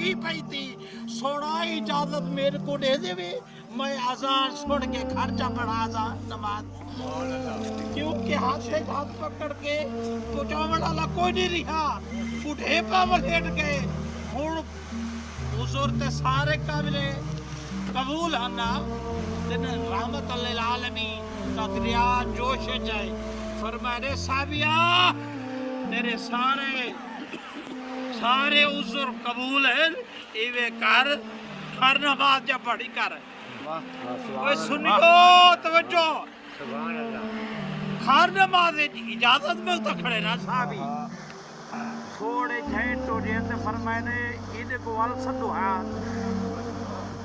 لگی پئی تھی سونا اجازت میرے کو دے دے میں اذان سن کے خرچہ پڑھا آزان نماز کیونکہ ہاتھ سے ہاتھ پکڑ کے پہنچاون والا کوئی نہیں رہا بڈھے پاول ہٹ گئے ہن حضور تے سارے قابل قبول ہنا دن رحمت للعالمین کا دریا جوش جائے فرمائے صحابیہ تیرے سارے عذر قبول ہیں ایوے کر ہر نماز جا پڑھی کر کوئی سنیو توجہ ہر نماز اجازت میں تو کھڑے نا صحابی تھوڑے جھائیں ٹوڑے تے فرمائے نے ایدے کو وال سدو ہاں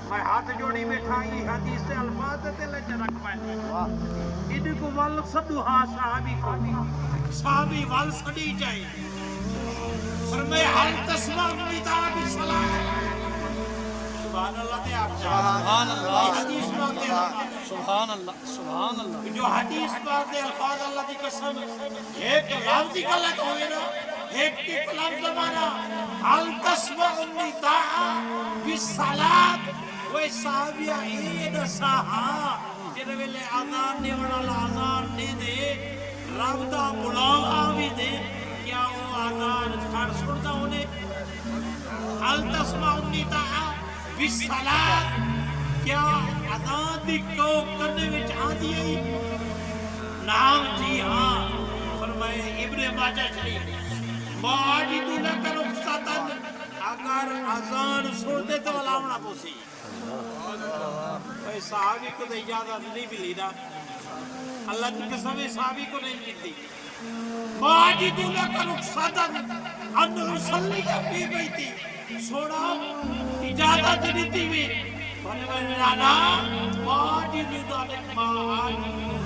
میں ہاتھ جوڑی بیٹھا یہ حدیث تے الفاظ تے لے رکھ پائے ایدے کو وال سدو ہاں صحابی وال سڑی جائے فرمائے حل تسمع نداء بالصلاۃ سبحان اللہ تے آپ سبحان اللہ حدیث پاک دے سبحان اللہ جو حدیث پاک دے الفاظ اللہ دی قسم ایک لفظ دی غلط ہوئے نا ایک لفظ زمانہ حل تسمع نداء بالصلاۃ وہ صحابیہ عید سہا جنہیں ویلے آزان نے وڑالا آزان نے دے رب دا بلاغا بھی دے کیا وہ آزان کھڑ سڑتا ہونے حل تسمع نداء بالصلاۃ کیا آزان دی کو کرنے وچ آدھی ہے نام جی ہاں فرمائے ابن ماجہ شریف ماجدو لکر اقصتن اگر آزان سن دے تو علاونا پوسی صحابی کو تو اجازت نہیں ملی نا اللہ کی قسم صحابی کو نہیں ملتی ماجدو لکر اقصتن انہو صلی فی بیتی سوڑا اجازت نہیں تھی بھی بھلے بھلے رانا ماجدو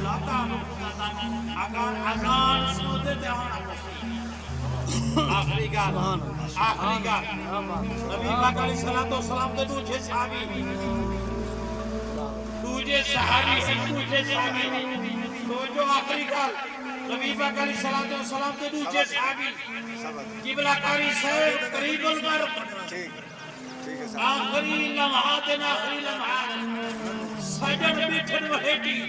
لکر اگر آزان سن دے تو علاونا پوسی آخری گال نبی پاک علیہ السلام کے دوجہ صحابی تو جو آخری گال نبی پاک علیہ السلام کے دوجہ صحابی قبلہ کاری صاحب قریب المرق آخری لمحات سجن بیٹھن وحیٹی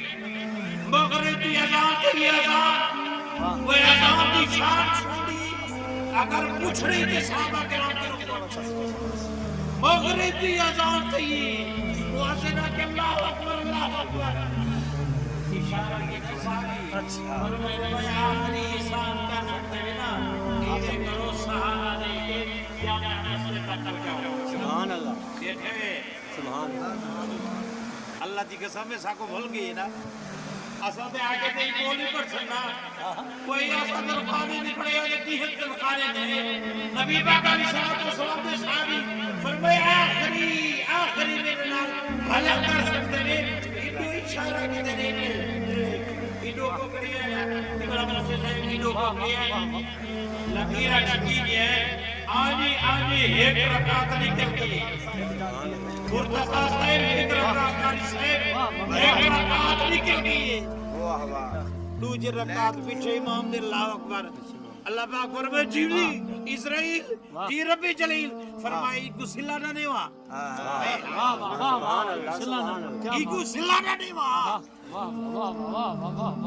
مغربی اذان کی اذان وہ اذان کی شان چھوڑی اگر پوچھ رہی تھے صحابہ کرام کے رکھو مغربی اذان تھی وہ حسنہ کہ اللہ اکبر اشارہ کی تصابی اور میں آخری احسان کر سکتے ہیں نا ایسے کرو سہارا دے کے یا نسل تک کر جاؤ سبحان اللہ دیکھے سبحان اللہ اللہ کی قسم میں ساکو بھول گئی نا اصل میں آگے تے بول نہیں پڑھ سکنا کوئی ایسا درخوانے نہیں پڑے یا دیہت درخوانے نہیں نبی پاک علیہ السلام نے صحابی فرمائے آخری میرے نال بھلا کر سکتے ہیں انہوں اشارہ کی دنے انہوں کو کریے ابراہیم سے صاحب انہوں کو کریے لکیرہ کیجئے آجی ایک رکعت نکل گئی مرتضی صاحب ایک رکعت کاری صاحب ایک رکعت نکل گئی دوجہ رکعت پیچھے امام دے اللہ اکبر اللہ پاک فرمائے جیولی اسرائیل جی رب جلیل فرمائی کو سلانا نہیں وہاں ایگو سلانا نہیں وہاں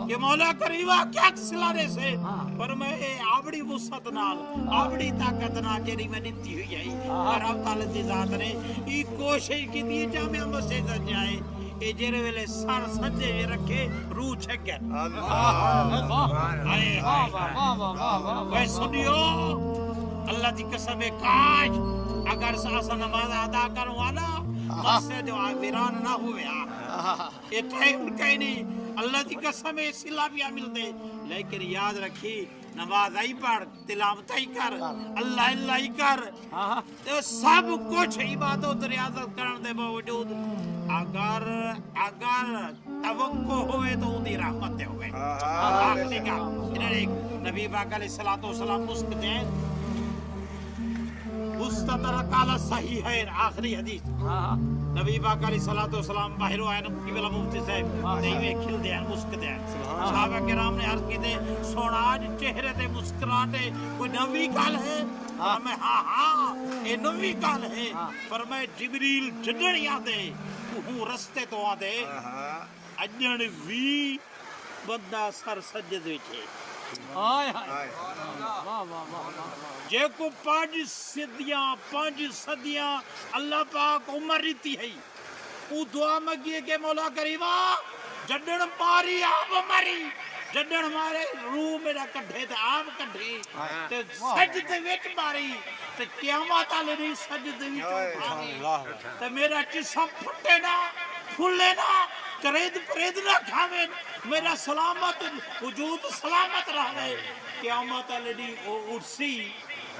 کہ مولا کریوہ کیا سلانے سے فرمائے آبڑی وسط نال آبڑی طاقت نال جیری میں نتی ہوئی ہے اور اب تعالیٰ دی ذات نے ایک کوشش کی دیئے جامعہ مسجد جائے اے جیرے ویلے سار سجے رکھے روح چھک گئے اے سنیو اللہ دی قسم کاش اگر ساسا نماز ادا کروانا مسجد ویران نہ ہوئے یہ ٹائم کہیں نہیں اللہ دی قسم صلہ بھی عمل دے لیکن یاد رکھی نماز آئی پڑھ تلاوت آئی کر اللہ ہی کر تو سب کچھ عبادت ریاضت کرنے دے باوجود اگر توقع ہوئے تو ان دی رحمت دے ہوئے آخری کا نبی پاک علیہ السلام مسکتے ہیں مستدرک علی صحیحین آخری حدیث نبی پاک علیہ السلام باہر آئے نبی بلا مفتی صاحب نہیں کھل دے ہیں مسکتے ہیں صحابہ کرام نے عرض کی دے سونا آج چہرے دے مسکراتے کوئی نبی کال ہے فرمائے ہاں یہ نوی گل ہے فرمائے جبریل جڈن آدے وہ رستے تو آدے اجن وی بندہ سر سجد وچے جے کو 5 صدیاں اللہ پاک عمر رہتی ہے وہ دعا مگیے کہ مولا کریمہ جڈن ماری آپ ماری جڈن مارے روح میرا کڈھے تے آپ کڈھے تے سجدے وچ ماری تے قیامت والے دی سجدے وچ اٹھاوے تے میرا جسم پھٹے نہ پھلے نہ کرید پرید نہ کھاوے میرا سلامت وجود سلامت رہے قیامت والے دی اٹھسی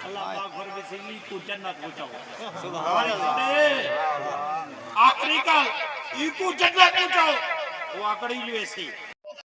اللہ پاک فرمائے سے کو جنت پہنچاؤ سبحان اللہ آخری کل کو جنت پہنچاؤ وہ آکڑی جو ایسی